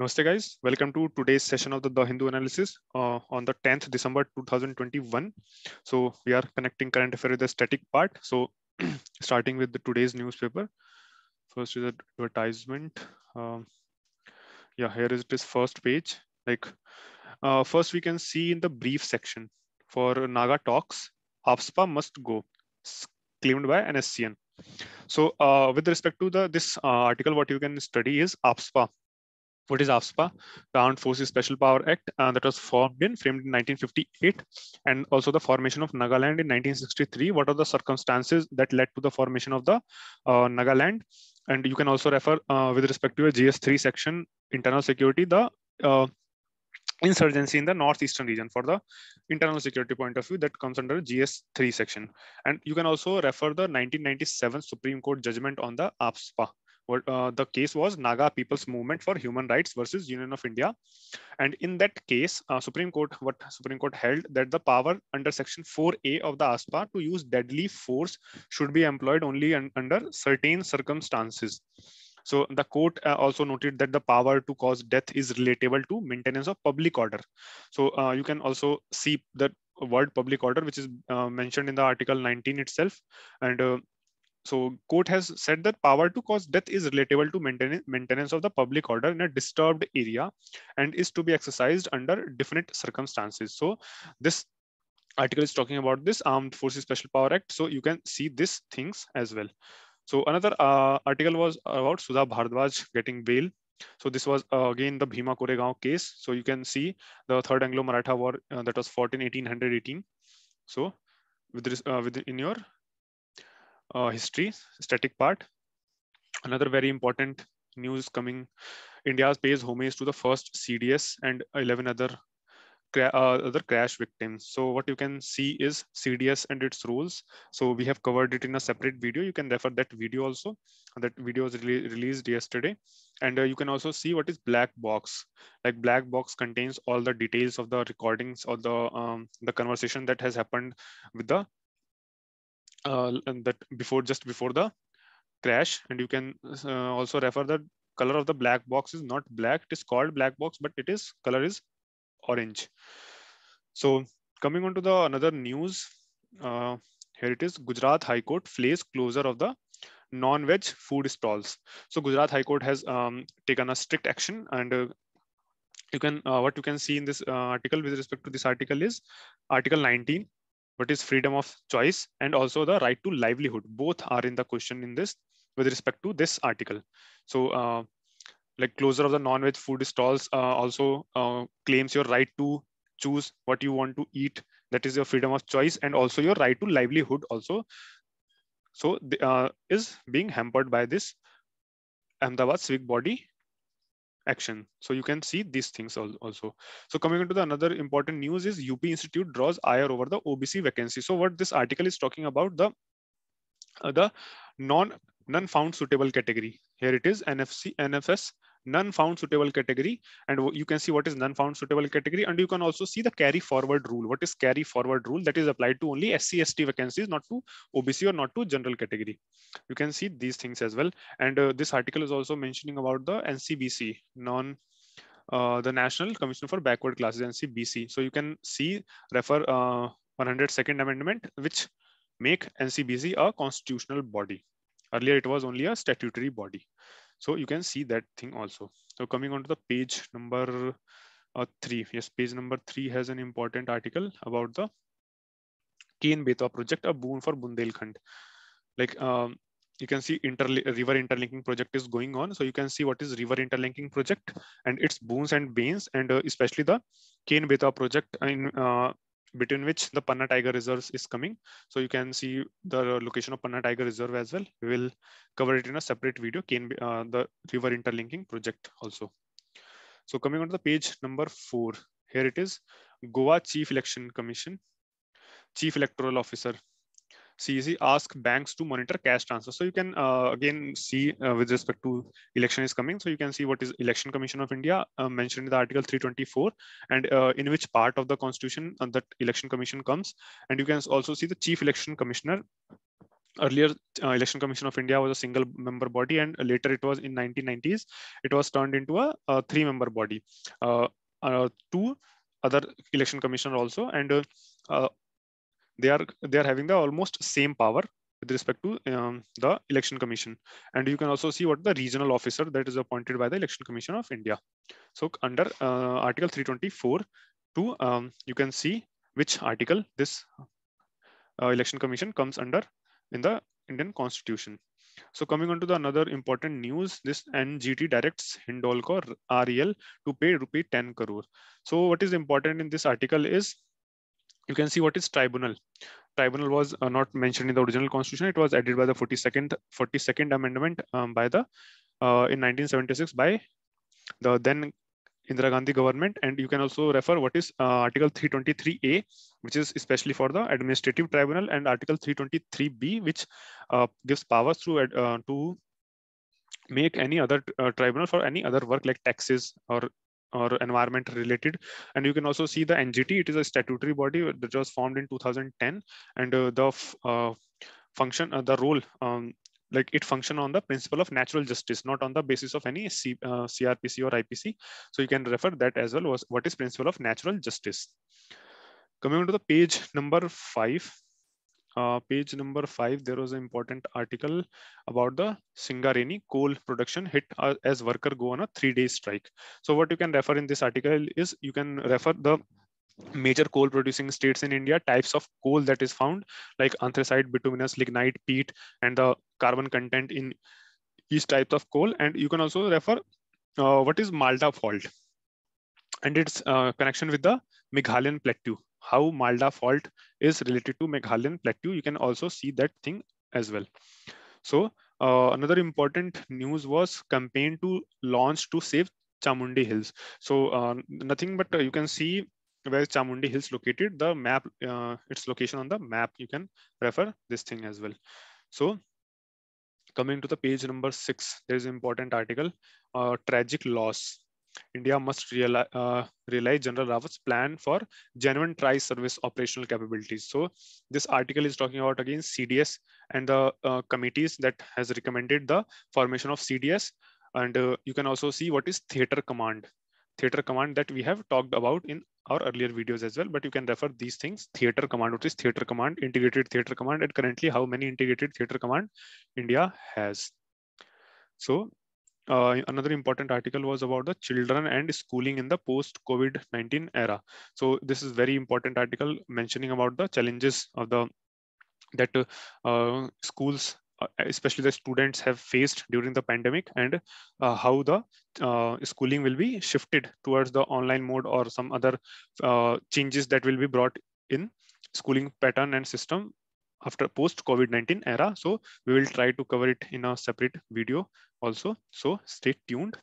Namaste guys, welcome to today's session of the Hindu analysis on the 10th December 2021. So we are connecting current affair with the static part. So starting with the today's newspaper. First is the advertisement. Um, yeah, here is this first page. Like first we can see in the brief section for Naga talks, AFSPA must go, claimed by NSCN. So with respect to this article, what you can study is AFSPA. What is AFSPA? The Armed Forces Special Power Act that was framed in 1958, and also the formation of Nagaland in 1963. What are the circumstances that led to the formation of the Nagaland? And you can also refer with respect to a GS3 section, internal security, the uh, insurgency in the northeastern region for the internal security point of view that comes under GS3 section. And you can also refer the 1997 Supreme Court judgment on the AFSPA. What the case was Naga People's Movement for Human Rights versus Union of India. And in that case, Supreme Court held that the power under Section 4A of the ASPA to use deadly force should be employed only under certain circumstances. So the court also noted that the power to cause death is relatable to maintenance of public order. So you can also see the word public order, which is mentioned in the Article 19 itself. And so court has said that power to cause death is relatable to maintenance of the public order in a disturbed area and is to be exercised under definite circumstances. So this article is talking about this Armed Forces Special Power Act. So you can see these things as well. So another article was about Sudha Bhardwaj getting bail. So this was again the Bhima Koregaon case. So you can see the Third Anglo-Maratha War that was fought in 1818. So with this, in your history, static part, another very important news coming. India pays homage to the first CDS and 11 other crash victims. So what you can see is CDS and its rules. So we have covered it in a separate video. You can refer that video also. That video was released yesterday. And you can also see what is black box. Like black box contains all the details of the recordings or the conversation that has happened with the and that just before the crash. And you can also refer the color of the black box is not black. It is called black box, but it is color is orange. So coming on to the another news, here it is. Gujarat High Court flays closure of the non-veg food stalls. So Gujarat High Court has taken a strict action, and you can what you can see in this article with respect to this article is Article 19, what is freedom of choice, and also the right to livelihood. Both are in the question in this with respect to this article. So like closure of the non-veg food stalls also claims your right to choose what you want to eat. That is your freedom of choice, and also your right to livelihood also. So is being hampered by this Ahmedabad civic body action. So you can see these things also. So coming into the another important news is UP Institute draws ire over the OBC vacancy. So what this article is talking about, the none found suitable category. Here it is NFS none found suitable category, and you can see what is none found suitable category, and you can also see the carry forward rule. What is carry forward rule? That is applied to only SC/ST vacancies, not to OBC or not to general category. You can see these things as well. And this article is also mentioning about the NCBC, the National Commission for Backward Classes, NCBC. So you can see refer 102nd Amendment, which make NCBC a constitutional body. Earlier, it was only a statutory body. So you can see that thing also. So coming on to the page number 3. Yes, page number 3 has an important article about the Ken-Betwa project, a boon for Bundelkhand. Like you can see river interlinking project is going on. So you can see what is river interlinking project and its boons and banes, and especially the Ken-Betwa project in between which the Panna Tiger Reserve is coming. So you can see the location of Panna Tiger Reserve as well. We will cover it in a separate video, the river interlinking project also. So coming on to the page number 4, here it is. Goa Chief Election Commission, Chief Electoral Officer, CEC ask banks to monitor cash transfer. So you can again see with respect to election is coming. So you can see what is Election Commission of India mentioned in the Article 324, and in which part of the Constitution that Election Commission comes. And you can also see the Chief Election Commissioner earlier Election Commission of India was a single member body, and later it was in 1990s it was turned into a 3-member body. Two other election commissioner also, and uh, they are having the almost same power with respect to the election commission. And you can also see what the regional officer that is appointed by the Election Commission of India. So under article 324 to you can see which article this election commission comes under in the Indian Constitution. So coming on to the another important news, this NGT directs Hindalco REL to pay rupee 10 crore. So what is important in this article is you can see what is tribunal. Tribunal was not mentioned in the original constitution. It was added by the 42nd amendment by the in 1976 by the then Indira Gandhi government. And you can also refer what is Article 323A, which is especially for the administrative tribunal, and Article 323B, which gives powers to make any other tribunal for any other work like taxes or environment related. And you can also see the NGT. It is a statutory body that was formed in 2010, and the function, the role, like it function on the principle of natural justice, not on the basis of any CRPC or IPC. So you can refer that as well. What is principle of natural justice? Coming on to the page number 5. Page number 5, there was an important article about the Singareni coal production hit as worker go on a 3-day strike. So what you can refer in this article is you can refer the major coal producing states in India, types of coal that is found, like anthracite, bituminous, lignite, peat, and the carbon content in each types of coal. And you can also refer what is Malda fault and its connection with the Meghalayan plateau. How Malda fault is related to Meghalayan plateau. You can also see that thing as well. So another important news was campaign to launch to save Chamundi Hills. So nothing but you can see where Chamundi Hills located, the map, its location on the map. You can refer this thing as well. So coming to the page number 6, there is an important article, tragic loss. India must realize General Rawat's plan for genuine tri-service operational capabilities. So this article is talking about again CDS and the committees that has recommended the formation of CDS. And you can also see what is theater command. Theater command that we have talked about in our earlier videos as well, but you can refer these things. Theater command, what is theater command, integrated theater command, and currently how many integrated theater command India has. So another important article was about the children and schooling in the post-COVID-19 era. So this is very important article mentioning about the challenges of the that schools, especially the students, have faced during the pandemic, and how the schooling will be shifted towards the online mode or some other changes that will be brought in schooling pattern and system after post COVID-19 era. So we will try to cover it in a separate video also. So stay tuned.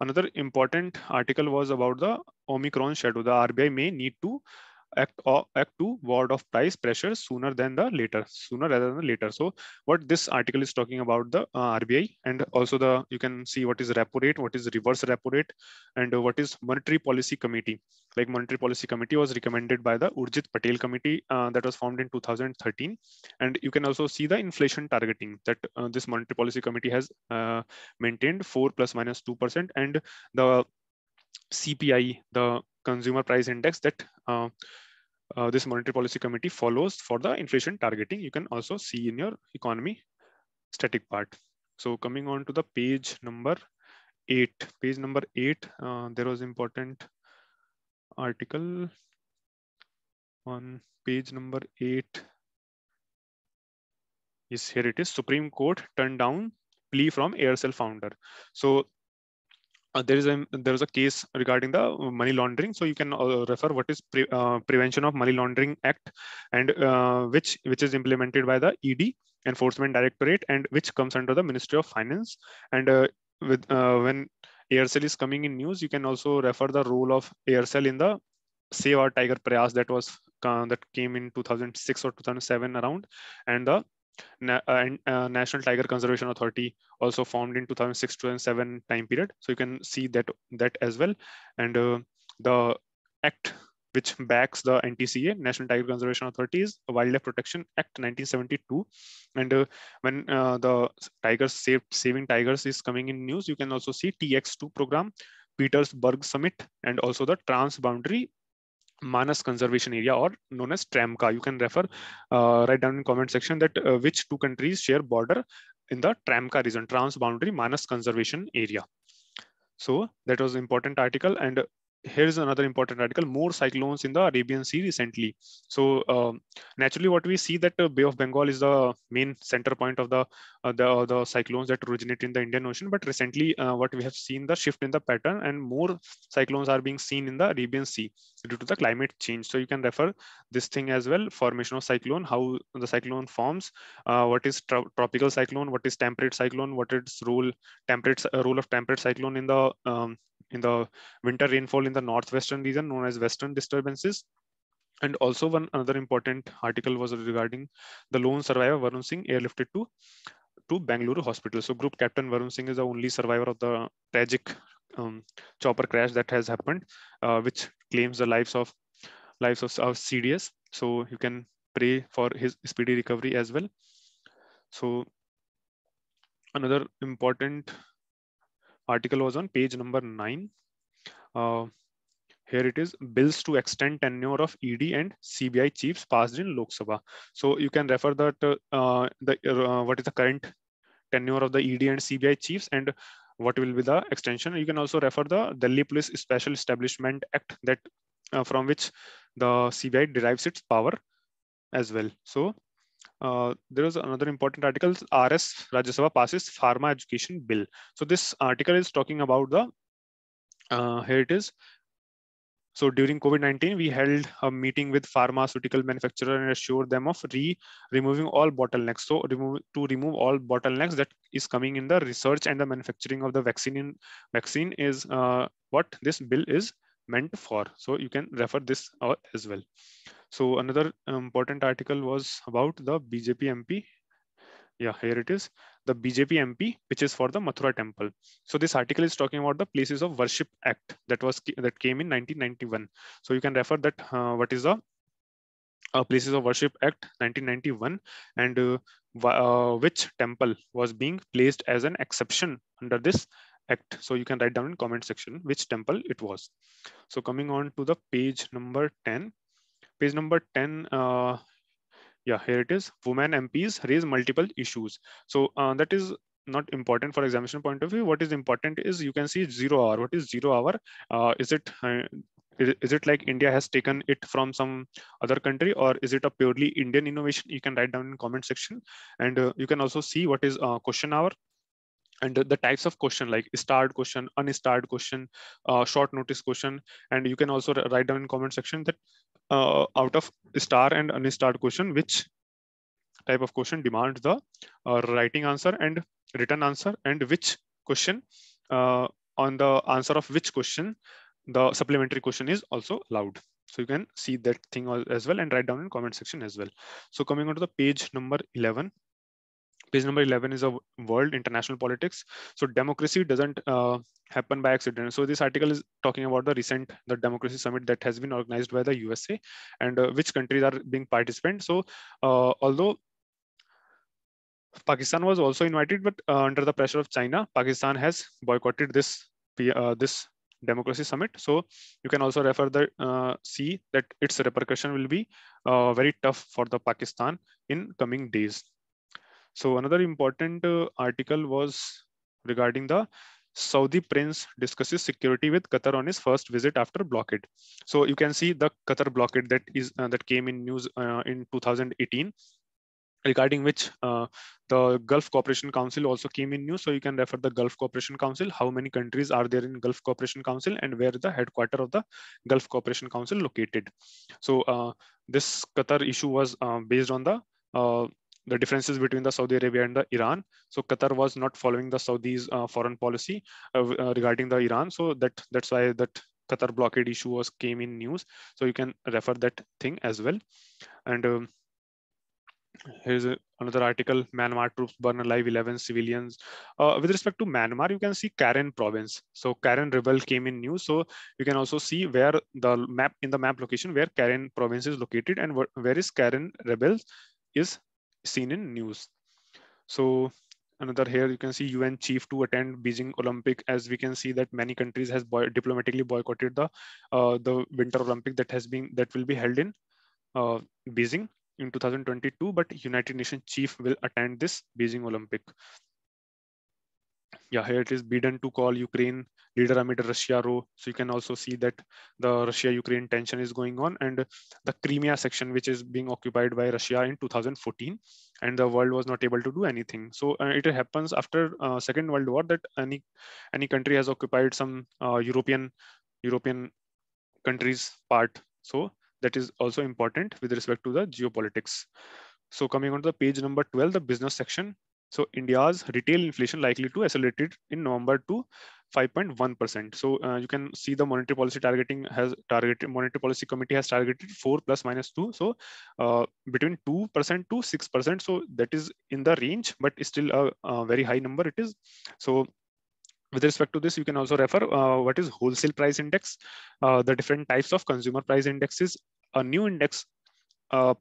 Another important article was about the Omicron shadow. The RBI may need to act to ward off price pressure sooner rather than later. So what this article is talking about the RBI, and also the you can see what is repo rate, what is reverse repo rate, and what is monetary policy committee. Like monetary policy committee was recommended by the Urjit Patel committee that was formed in 2013. And you can also see the inflation targeting that this monetary policy committee has maintained 4 ± 2%, and the CPI, the consumer price index that this monetary policy committee follows for the inflation targeting. You can also see in your economy static part. So coming on to the page number 8. Page number 8, there was important article on page number 8. Yes, here it is. Supreme Court turned down plea from Aircel founder. So there is a case regarding the money laundering. So you can refer what is Prevention of Money Laundering Act, and which is implemented by the ED, Enforcement Directorate, and which comes under the Ministry of Finance. And when Aircel is coming in news, you can also refer the role of Aircel in the Save Our Tiger Prayas that came in 2006 or 2007 around, and the National Tiger Conservation Authority, also formed in 2006-2007 time period. So you can see that as well. And the act which backs the NTCA, National Tiger Conservation Authorities Wildlife Protection Act 1972. And when the saving tigers is coming in news, you can also see TX2 program, Petersburg Summit, and also the Transboundary Manas Conservation Area, or known as TRAMCA. You can refer, write down in comment section that which two countries share border in the TRAMCA region, Transboundary Manas Conservation Area. So that was an important article. And here's another important article: more cyclones in the Arabian Sea recently. So naturally, what we see that Bay of Bengal is the main center point of the cyclones that originate in the Indian Ocean. But recently, what we have seen the shift in the pattern, and more cyclones are being seen in the Arabian Sea due to the climate change. So you can refer this thing as well: formation of cyclone, how the cyclone forms, what is tropical cyclone, what is temperate cyclone, what is role of temperate cyclone in the winter rainfall in the northwestern region, known as western disturbances. And also another important article was regarding the lone survivor Varun Singh airlifted to Bangalore hospital. So Group Captain Varun Singh is the only survivor of the tragic chopper crash that has happened, which claims the lives of CDS. So you can pray for his speedy recovery as well. So another important article was on page number 9. Here it is: bills to extend tenure of ED and CBI chiefs passed in Lok Sabha. So you can refer that what is the current tenure of the ED and CBI chiefs, and what will be the extension. You can also refer the Delhi Police Special Establishment Act, that from which the CBI derives its power as well. So there is another important article: RS Rajya Sabha passes Pharma Education Bill. So this article is talking about the here it is. So during COVID-19, we held a meeting with pharmaceutical manufacturer and assured them of removing all bottlenecks. So to remove all bottlenecks that is coming in the research and the manufacturing of the vaccine is what this bill is meant for. So you can refer this as well. So another important article was about the BJP MP. Yeah, here it is: the BJP MP, which is for the Mathura temple. So this article is talking about the Places of Worship Act that came in 1991. So you can refer that what is the Places of Worship Act 1991, and which temple was being placed as an exception under this act. So you can write down in comment section which temple it was. So coming on to the page number 10. Page number 10. Yeah, here it is: women MPs raise multiple issues. So that is not important for examination point of view. What is important is, you can see 0 hour. What is 0 hour? Is it like India has taken it from some other country, or is it a purely Indian innovation? You can write down in comment section. And you can also see what is question hour, and the types of question, like starred question, unstarred question, short notice question. And you can also write down in comment section that out of star and unstarred question, which type of question demands the writing answer and written answer, and which question on the answer of which question the supplementary question is also allowed. So you can see that thing as well and write down in comment section as well. So coming on to the page number 11. Page number 11 is a world international politics. So democracy doesn't happen by accident. So this article is talking about the democracy summit that has been organized by the USA, and which countries are being participants. So although Pakistan was also invited, but under the pressure of China, Pakistan has boycotted this democracy summit. So you can also refer see that its repercussion will be very tough for the Pakistan in coming days. So another important article was regarding the Saudi prince discusses security with Qatar on his first visit after blockade. So you can see the Qatar blockade that came in news in 2018, regarding which the Gulf Cooperation Council also came in news. So you can refer the Gulf Cooperation Council, how many countries are there in Gulf Cooperation Council, and where the headquarters of the Gulf Cooperation Council located. So this Qatar issue was based on the differences between the Saudi Arabia and the Iran. So Qatar was not following the Saudi's foreign policy regarding the Iran. So that's why that Qatar blockade issue came in news. So you can refer that thing as well. And Here's another article: Myanmar troops burn alive 11 civilians. With respect to Myanmar, you can see Karen province. So Karen rebel came in news. So you can also see where the map in the map location where Karen province is located and where is Karen rebel is seen in news. So another here you can see UN chief to attend Beijing Olympic. As we can see that many countries has diplomatically boycotted the Winter Olympic that will be held in Beijing in 2022, but United Nations chief will attend this Beijing Olympic. Yeah, here it is: Biden to call Ukraine leader amid Russia row. So you can also see that the Russia-Ukraine tension is going on, and the Crimea section, which is being occupied by Russia in 2014, and the world was not able to do anything. So it happens after Second World War that any country has occupied some European countries part. So that is also important with respect to the geopolitics. So coming on to the page number 12, the business section. So India's retail inflation likely to accelerate in November to 5.1%. So you can see the monetary policy monetary policy committee has targeted 4 plus minus 2. So between 2% to 6%. So that is in the range, but it's still a very high number it is. So with respect to this, you can also refer what is wholesale price index, the different types of consumer price indexes, a new index,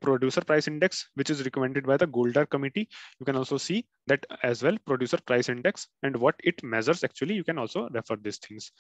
producer price index, which is recommended by the Goldar committee. You can also see that as well, producer price index, and what it measures actually, you can also refer these things.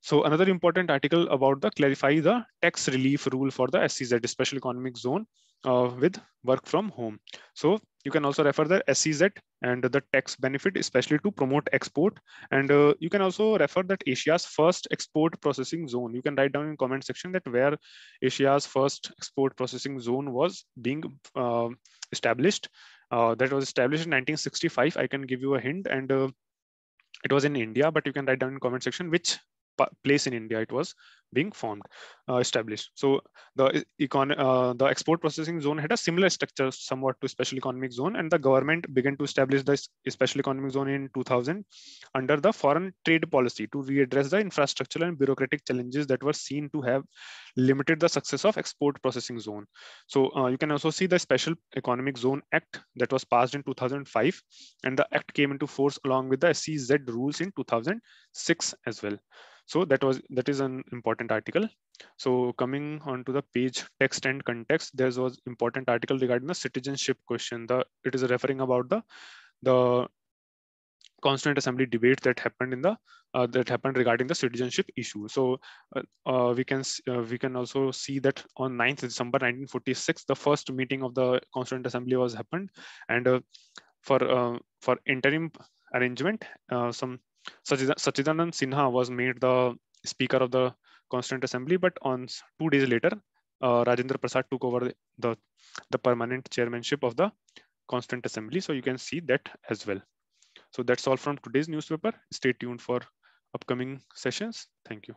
So another important article about the clarify the tax relief rule for the SEZ, special economic zone, with work from home. So you can also refer the SEZ and the tax benefit, especially to promote export. And you can also refer that Asia's first export processing zone. You can write down in comment section that where Asia's first export processing zone was being established. That was established in 1965. I can give you a hint, and it was in India, but you can write down in comment section which place in India it was being formed, established. So the export processing zone had a similar structure somewhat to special economic zone, and the government began to establish the special economic zone in 2000 under the foreign trade policy to readdress the infrastructural and bureaucratic challenges that were seen to have limited the success of export processing zone. So you can also see the Special Economic Zone Act that was passed in 2005, and the act came into force along with the SEZ rules in 2006 as well. So that is an important article. So coming on to the page text and context, there was important article regarding the citizenship question. It is referring about the Constituent Assembly debate that happened regarding the citizenship issue. So we can also see that on 9th December 1946, the first meeting of the Constituent Assembly was happened, and for interim arrangement, some Sachidanand Sinha was made the Speaker of the Constituent Assembly, but on 2 days later, Rajendra Prasad took over the permanent chairmanship of the Constituent Assembly. So you can see that as well. So that's all from today's newspaper. Stay tuned for upcoming sessions. Thank you.